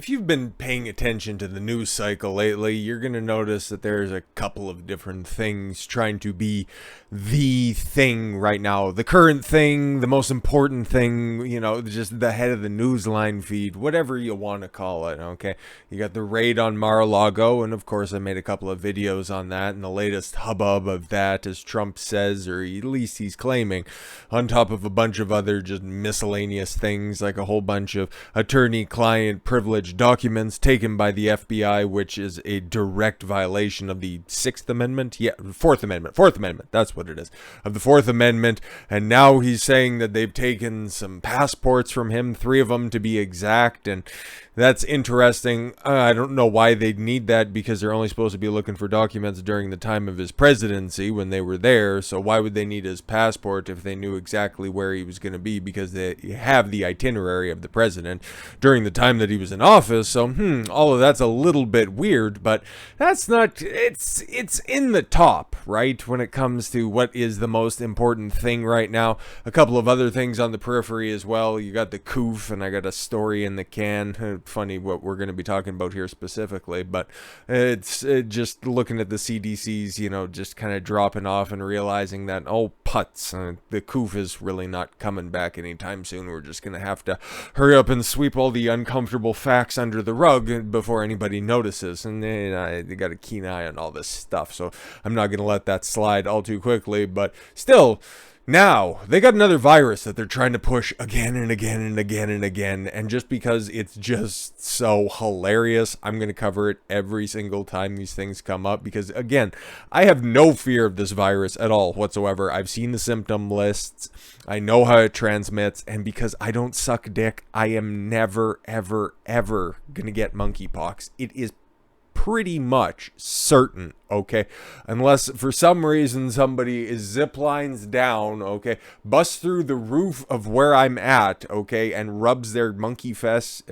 If you've been paying attention to the news cycle lately, you're going to notice that there's a couple of different things trying to be the thing right now. The current thing, the most important thing, just the head of the newsline feed, whatever you want to call it, okay? You got the raid on Mar-a-Lago, and of course I made a couple of videos on that, and the latest hubbub of that, as Trump says, or at least he's claiming, on top of a bunch of other just miscellaneous things, like a whole bunch of attorney-client privilege documents taken by the FBI, which is a direct violation of the Sixth Amendment. Yeah, Fourth Amendment. That's what it is. Of the Fourth Amendment. And now he's saying that they've taken some passports from him, 3 of them to be exact. And that's interesting. I don't know why they'd need that, because they're only supposed to be looking for documents during the time of his presidency when they were there. So why would they need his passport if they knew exactly where he was going to be? Because they have the itinerary of the president during the time that he was in office. So, all of that's a little bit weird, but that's not, it's in the top, right? When it comes to what is the most important thing right now. A couple of other things on the periphery as well. You got the coof, and I got a story in the can. Funny what we're going to be talking about here specifically, but it's just looking at the CDC's, just kind of dropping off and realizing that, oh, putz, the coof is really not coming back anytime soon. We're just going to have to hurry up and sweep all the uncomfortable facts under the rug before anybody notices. And they got a keen eye on all this stuff, so I'm not going to let that slide all too quickly. But still, now they got another virus that they're trying to push again and again and again and again. And just because it's just so hilarious, I'm going to cover it every single time these things come up, because again, I have no fear of this virus at all whatsoever. I've seen the symptom lists. I know how it transmits, and because I don't suck dick, I am never, ever, ever going to get monkeypox. It is pretty much certain, okay? Unless for some reason somebody is zip lines down, okay, busts through the roof of where I'm at, okay, and rubs their monkeypox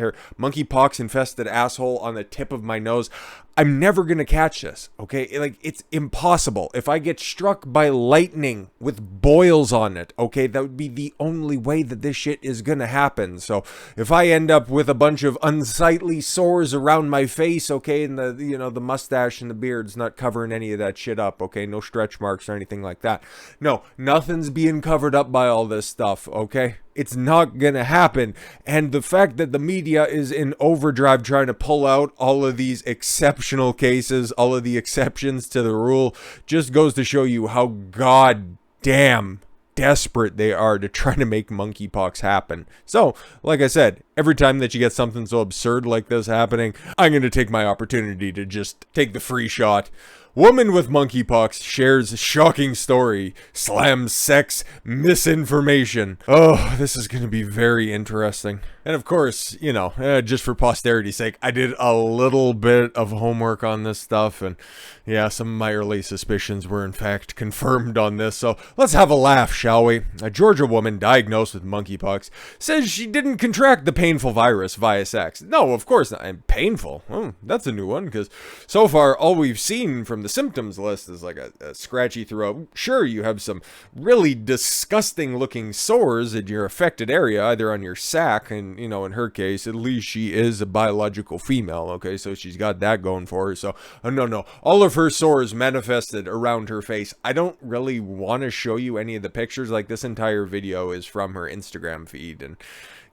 infested asshole on the tip of my nose. I'm never gonna catch this, okay? Like, it's impossible. If I get struck by lightning with boils on it, okay, that would be the only way that this shit is gonna happen. So if I end up with a bunch of unsightly sores around my face, okay, and the mustache and the beard's not covering any of that shit up, okay, no stretch marks or anything like that. No, nothing's being covered up by all this stuff, okay? It's not gonna happen. And the fact that the media is in overdrive trying to pull out all of these exceptional cases, all of the exceptions to the rule, just goes to show you how goddamn desperate they are to try to make monkeypox happen. So, like I said, every time that you get something so absurd like this happening, I'm going to take my opportunity to just take the free shot. Woman with monkeypox shares shocking story, slams sex misinformation. Oh, this is going to be very interesting. And of course, just for posterity's sake, I did a little bit of homework on this stuff, and yeah, some of my early suspicions were in fact confirmed on this, so let's have a laugh, shall we? A Georgia woman diagnosed with monkeypox says she didn't contract the painful virus via sex. No, of course not. And painful? Oh, that's a new one, because so far all we've seen from the symptoms list is like a scratchy throat. Sure, you have some really disgusting looking sores in your affected area, either on your sack, and in her case, at least she is a biological female, okay, so she's got that going for her. So no, all of her sores manifested around her face. I don't really want to show you any of the pictures. Like, this entire video is from her Instagram feed, and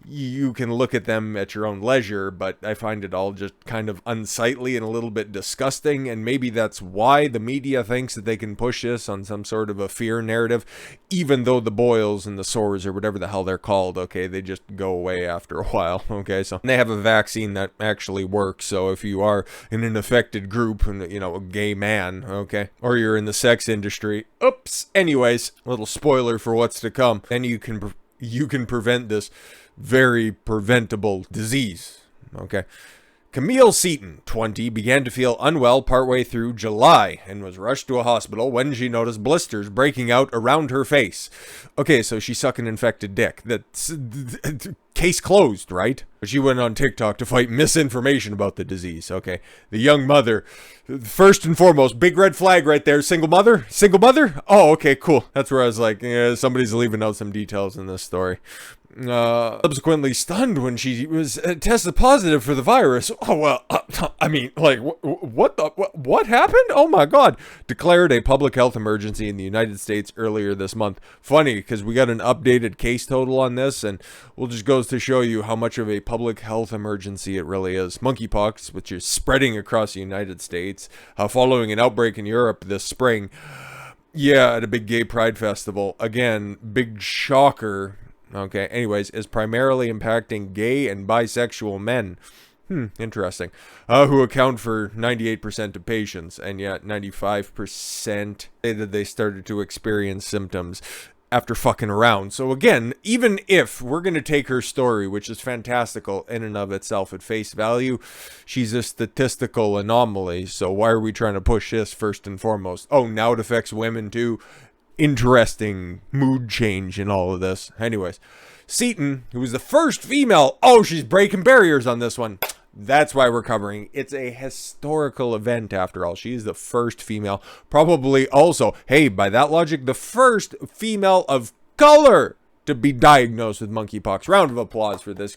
you can look at them at your own leisure, but I find it all just kind of unsightly and a little bit disgusting, and maybe that's why the media thinks that they can push this on some sort of a fear narrative, even though the boils and the sores, or whatever the hell they're called, okay, they just go away after a while, okay? So they have a vaccine that actually works, so if you are in an affected group, and a gay man, okay, or you're in the sex industry, oops, anyways, little spoiler for what's to come, then you can prevent this very preventable disease, okay? Camille Seaton, 20, began to feel unwell partway through July and was rushed to a hospital when she noticed blisters breaking out around her face. Okay, so she's sucking infected dick. That's case closed, right? But she went on TikTok to fight misinformation about the disease. Okay, the young mother, first and foremost, big red flag right there. Single mother? Single mother? Oh, okay, cool. That's where I was like, yeah, somebody's leaving out some details in this story. Subsequently stunned when she was tested positive for the virus. Oh, well, I mean, like, what happened? Oh my God. Declared a public health emergency in the United States earlier this month. Funny, because we got an updated case total on this, and we'll just goes to show you how much of a public health emergency it really is. Monkeypox, which is spreading across the United States, following an outbreak in Europe this spring. Yeah, at a big gay pride festival. Again, big shocker. Okay, anyways, is primarily impacting gay and bisexual men. Interesting. Who account for 98% of patients, and yet 95% say that they started to experience symptoms after fucking around. So again, even if we're going to take her story, which is fantastical in and of itself at face value, she's a statistical anomaly. So why are we trying to push this first and foremost? Oh, now it affects women too. Interesting mood change in all of this. Anyways, Seton, who was the first female, oh, she's breaking barriers on this one. That's why we're covering. It's a historical event after all. She's the first female, probably also, hey, by that logic, the first female of color to be diagnosed with monkeypox. Round of applause for this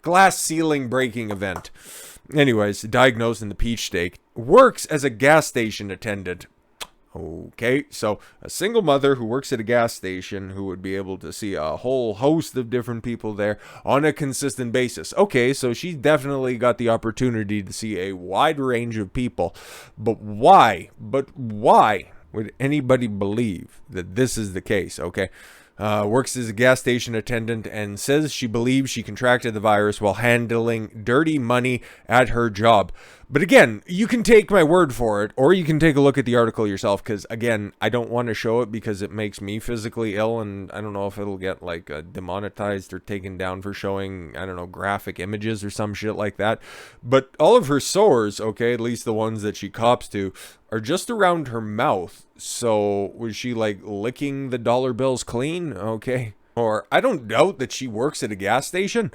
glass ceiling breaking event. Anyways, diagnosed in the Peach State, works as a gas station attendant. Okay, so a single mother who works at a gas station who would be able to see a whole host of different people there on a consistent basis. Okay, so she's definitely got the opportunity to see a wide range of people. But why would anybody believe that this is the case? Okay, works as a gas station attendant and says she believes she contracted the virus while handling dirty money at her job. But again, you can take my word for it, or you can take a look at the article yourself, because again, I don't want to show it because it makes me physically ill, and I don't know if it'll get like demonetized or taken down for showing, I don't know, graphic images or some shit like that. But all of her sores, okay, at least the ones that she cops to, are just around her mouth. So was she like licking the dollar bills clean? Okay. Or I don't doubt that she works at a gas station,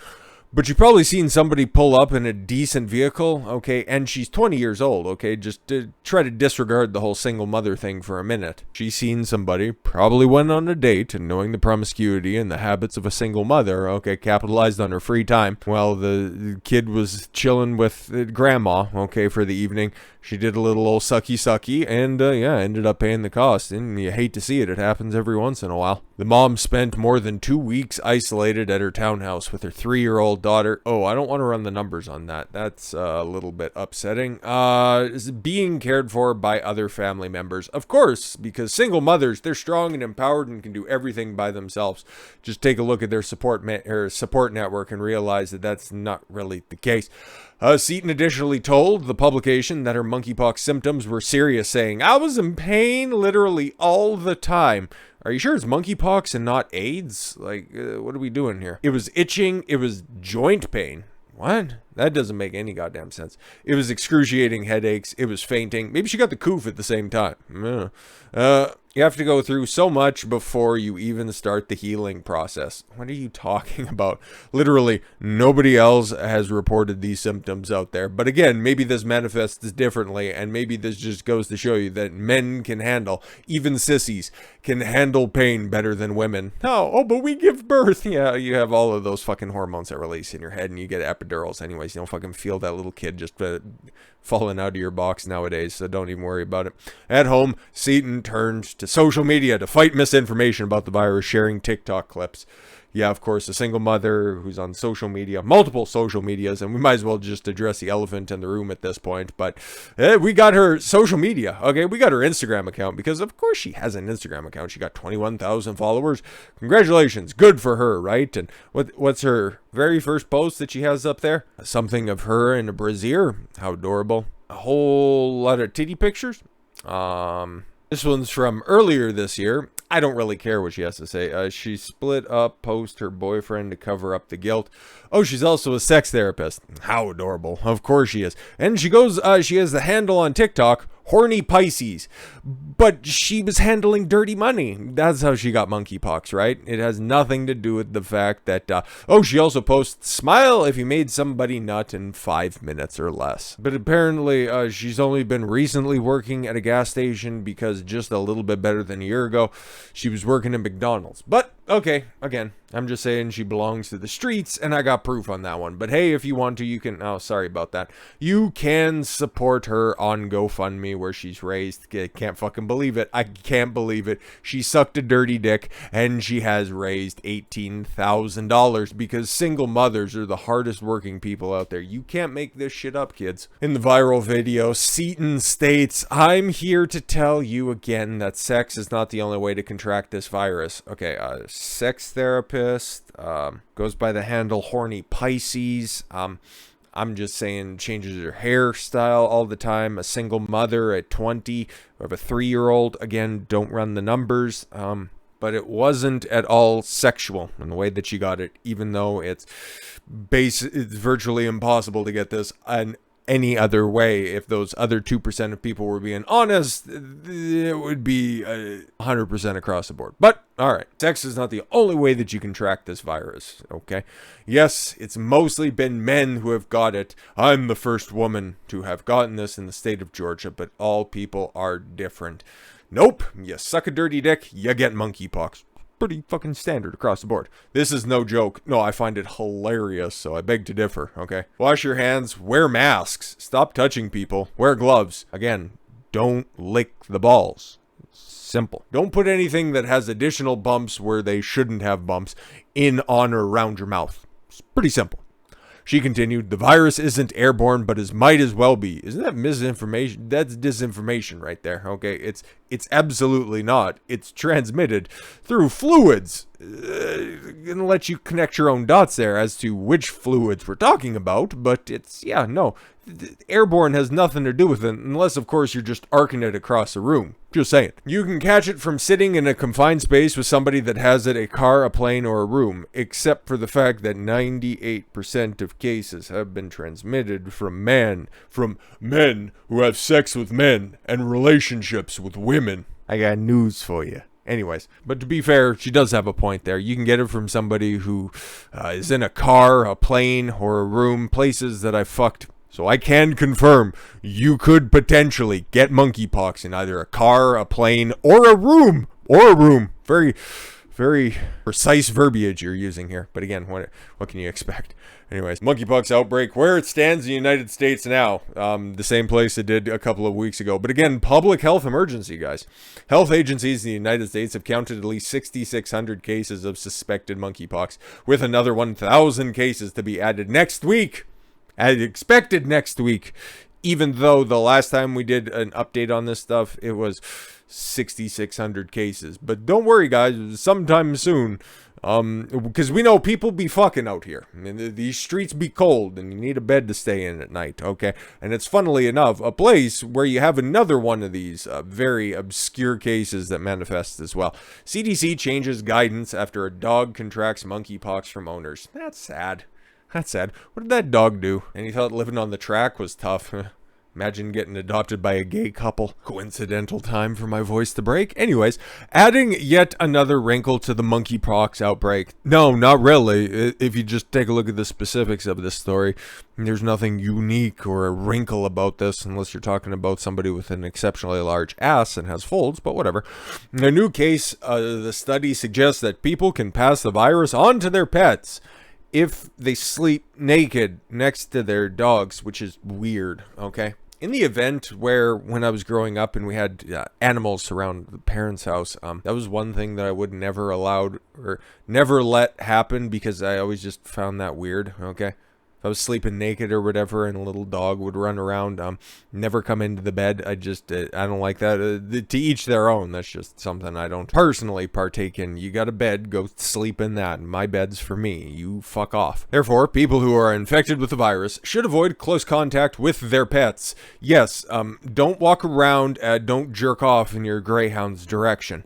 but you've probably seen somebody pull up in a decent vehicle, okay, and she's 20 years old, okay, just to try to disregard the whole single mother thing for a minute. She's seen somebody, probably went on a date, and knowing the promiscuity and the habits of a single mother, okay, capitalized on her free time while the kid was chilling with grandma, okay, for the evening. She did a little old sucky, and yeah, ended up paying the cost. And you hate to see it. It happens every once in a while. The mom spent more than 2 weeks isolated at her townhouse with her 3-year-old daughter. Oh, I don't want to run the numbers on that. That's a little bit upsetting. Being cared for by other family members. Of course, because single mothers, they're strong and empowered and can do everything by themselves. Just take a look at their support network and realize that that's not really the case. Seton additionally told the publication that her monkeypox symptoms were serious, saying, "I was in pain literally all the time." Are you sure it's monkeypox and not AIDS? Like, what are we doing here? It was itching. It was joint pain. What? That doesn't make any goddamn sense. It was excruciating headaches. It was fainting. Maybe she got the coof at the same time. You have to go through so much before you even start the healing process. What are you talking about? Literally, nobody else has reported these symptoms out there. But again, maybe this manifests differently, and maybe this just goes to show you that men can handle, even sissies, can handle pain better than women. Oh, but we give birth. Yeah, you have all of those fucking hormones that release in your head, and you get epidurals anyways. You don't fucking feel that little kid just falling out of your box nowadays, so don't even worry about it. At home, Seton turned to social media to fight misinformation about the virus, sharing TikTok clips. Yeah, of course, a single mother who's on social media, multiple social medias, and we might as well just address the elephant in the room at this point, but we got her social media, okay? We got her Instagram account, because of course she has an Instagram account. She got 21,000 followers. Congratulations. Good for her, right? And what's her very first post that she has up there? Something of her in a brassiere. How adorable. A whole lot of titty pictures. This one's from earlier this year. I don't really care what she has to say. She split up post her boyfriend to cover up the guilt. Oh, she's also a sex therapist. How adorable. Of course she is. And she goes, she has the handle on TikTok, horny Pisces. But she was handling dirty money. That's how she got monkeypox, right? It has nothing to do with the fact that, she also posts, smile if you made somebody nut in 5 minutes or less. But apparently, she's only been recently working at a gas station because just a little bit better than a year ago, she was working at McDonald's. But, okay, again, I'm just saying she belongs to the streets, and I got proof on that one. But hey, if you want to, you can, sorry about that. You can support her on GoFundMe where she's raised. Can't fucking believe it. I can't believe it. She sucked a dirty dick, and she has raised $18,000 because single mothers are the hardest working people out there. You can't make this shit up, kids. In the viral video, Seaton states, I'm here to tell you again that sex is not the only way to contract this virus. Okay, sex therapist, goes by the handle Horny Pisces. I'm just saying changes her hairstyle all the time. A single mother at 20 of a 3-year-old. Again, don't run the numbers. But it wasn't at all sexual in the way that she got it, even though it's virtually impossible to get this any other way. If those other 2% of people were being honest, it would be 100% across the board. But all right, sex is not the only way that you can track this virus, okay? Yes, it's mostly been men who have got it. I'm the first woman to have gotten this in the state of Georgia, but all people are different. Nope, you suck a dirty dick, you get monkeypox. Pretty fucking standard across the board. This is no joke. No, I find it hilarious, so I beg to differ, okay? Wash your hands, wear masks, stop touching people, wear gloves. Again, don't lick the balls. Simple. Don't put anything that has additional bumps where they shouldn't have bumps in, on, or around your mouth. It's pretty simple. She continued, the virus isn't airborne, but it might as well be. Isn't that misinformation? That's disinformation right there, okay? It's absolutely not. It's transmitted through fluids. Gonna let you connect your own dots there as to which fluids we're talking about, but it's, airborne has nothing to do with it, unless, of course, you're just arcing it across the room. Just saying. You can catch it from sitting in a confined space with somebody that has it, a car, a plane, or a room, except for the fact that 98% of cases have been transmitted from men who have sex with men and relationships with women. I got news for you. Anyways, but to be fair, she does have a point there. You can get it from somebody who is in a car, a plane, or a room, places that I fucked. So I can confirm you could potentially get monkeypox in either a car, a plane, or a room. Very, very precise verbiage you're using here. But again, what can you expect? Anyways, monkeypox outbreak, where it stands in the United States now. The same place it did a couple of weeks ago. But again, public health emergency, guys. Health agencies in the United States have counted at least 6,600 cases of suspected monkeypox, with another 1,000 cases to be added next week. As expected next week, even though the last time we did an update on this stuff, it was 6,600 cases. But don't worry, guys, sometime soon, because we know people be fucking out here. I mean, these streets be cold, and you need a bed to stay in at night, okay? And it's, funnily enough, a place where you have another one of these very obscure cases that manifests as well. CDC changes guidance after a dog contracts monkeypox from owners. That's sad. That's sad. What did that dog do? And he thought living on the track was tough. Imagine getting adopted by a gay couple. Coincidental time for my voice to break. Anyways, adding yet another wrinkle to the monkeypox outbreak. No, not really. If you just take a look at the specifics of this story, there's nothing unique or a wrinkle about this unless you're talking about somebody with an exceptionally large ass and has folds, but whatever. In a new case, the study suggests that people can pass the virus on to their pets if they sleep naked next to their dogs, which is weird, okay? In the event where, when I was growing up and we had animals around the parents' house, that was one thing that I would never allowed or never let happen because I always just found that weird, okay? If I was sleeping naked or whatever and a little dog would run around, never come into the bed. I don't like that. To each their own. That's just something I don't personally partake in. You got a bed, go sleep in that. My bed's for me. You fuck off. Therefore, people who are infected with the virus should avoid close contact with their pets. Yes, don't walk around, don't jerk off in your greyhound's direction.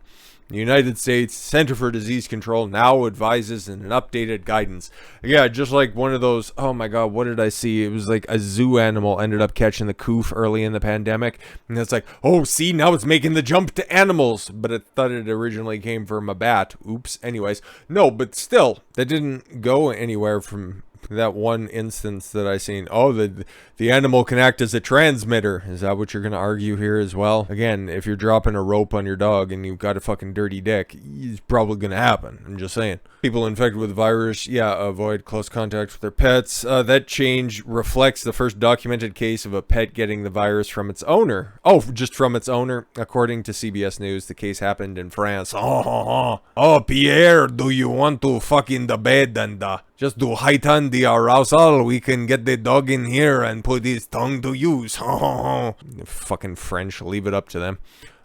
The United States Center for Disease Control now advises in an updated guidance. Yeah, just like one of those, oh my god, what did I see? It was like a zoo animal ended up catching the coof early in the pandemic. And it's like, oh, see, now it's making the jump to animals. But I thought it originally came from a bat. Oops. Anyways, no, but still, that didn't go anywhere from that one instance that I seen. Oh, the animal can act as a transmitter. Is that what you're going to argue here as well? Again, if you're dropping a rope on your dog and you've got a fucking dirty dick, it's probably going to happen. I'm just saying. People infected with the virus, yeah, avoid close contact with their pets. That change reflects the first documented case of a pet getting the virus from its owner. Oh, just from its owner. According to CBS News, the case happened in France. Oh, Pierre, do you want to fuck in the bed and just to heighten the arousal? We can get the dog in here and put his tongue to use. Fucking French, leave it up to them.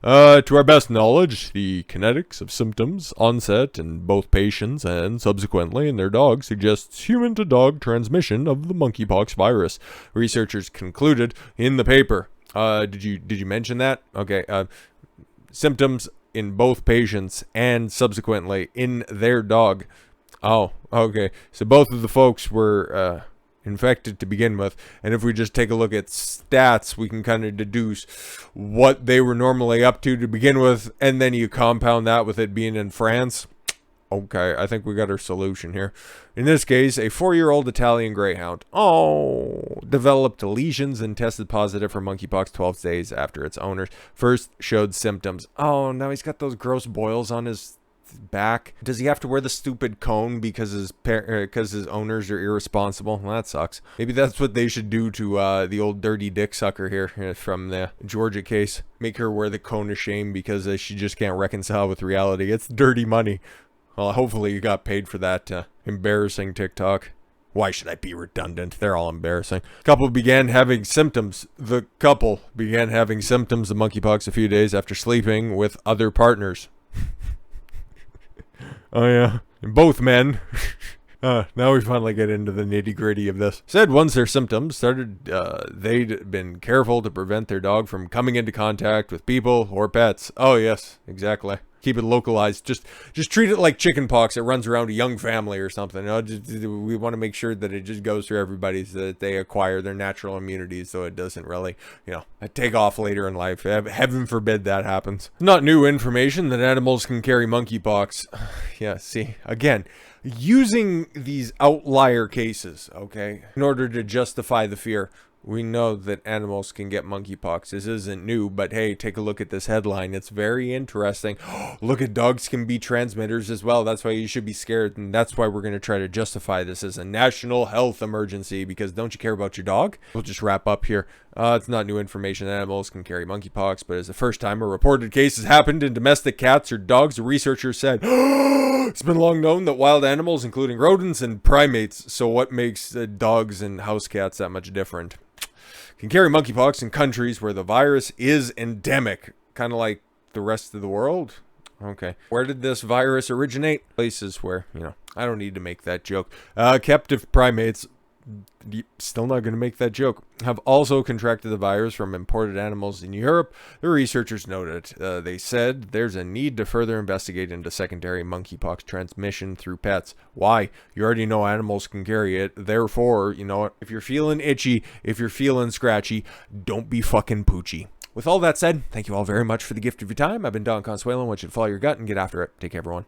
To our best knowledge, the kinetics of symptoms onset in both patients and subsequently in their dogs suggests human-to-dog transmission of the monkeypox virus. Researchers concluded in the paper. Did you mention that? Okay. Symptoms in both patients and subsequently in their dog. Oh, okay. So both of the folks were infected to begin with, and if we just take a look at stats, we can kind of deduce what they were normally up to begin with, and then you compound that with it being in France. Okay, I think we got our solution here. In this case, a 4-year-old Italian Greyhound, developed lesions and tested positive for monkeypox 12 days after its owners first showed symptoms. Oh, now he's got those gross boils on his back. Does he have to wear the stupid cone because his owners are irresponsible? Well, that sucks. Maybe that's what they should do to the old dirty dick sucker here from the Georgia case. Make her wear the cone of shame because she just can't reconcile with reality. It's dirty money. Well, hopefully you got paid for that embarrassing TikTok. Why should I be redundant? They're all embarrassing. The couple began having symptoms of monkeypox a few days after sleeping with other partners. Oh yeah, both men. Now we finally get into the nitty-gritty of this. Said once their symptoms started, they'd been careful to prevent their dog from coming into contact with people or pets. Oh yes, exactly. Keep it localized. Just treat it like chicken pox. It runs around a young family or something. You know, we want to make sure that it just goes through everybody so that they acquire their natural immunity, so it doesn't really, take off later in life. Heaven forbid that happens. Not new information that animals can carry monkeypox. Yeah, see, again, using these outlier cases, okay, in order to justify the fear. We know that animals can get monkeypox. This isn't new, but hey, take a look at this headline. It's very interesting. Look at dogs can be transmitters as well. That's why you should be scared, and that's why we're going to try to justify this as a national health emergency, because don't you care about your dog? We'll just wrap up here. It's not new information that animals can carry monkeypox, but as the first time a reported case has happened in domestic cats or dogs, the researchers said, it's been long known that wild animals, including rodents and primates, so what makes dogs and house cats that much different, can carry monkeypox in countries where the virus is endemic, kind of like the rest of the world. Okay. Where did this virus originate? Places where, I don't need to make that joke. Captive primates, still not going to make that joke, have also contracted the virus from imported animals in Europe. The researchers noted, they said there's a need to further investigate into secondary monkeypox transmission through pets. Why? You already know animals can carry it. Therefore, if you're feeling itchy, if you're feeling scratchy, don't be fucking poochy. With all that said, thank you all very much for the gift of your time. I've been Don Consuelo. I want you to follow your gut and get after it. Take care, everyone.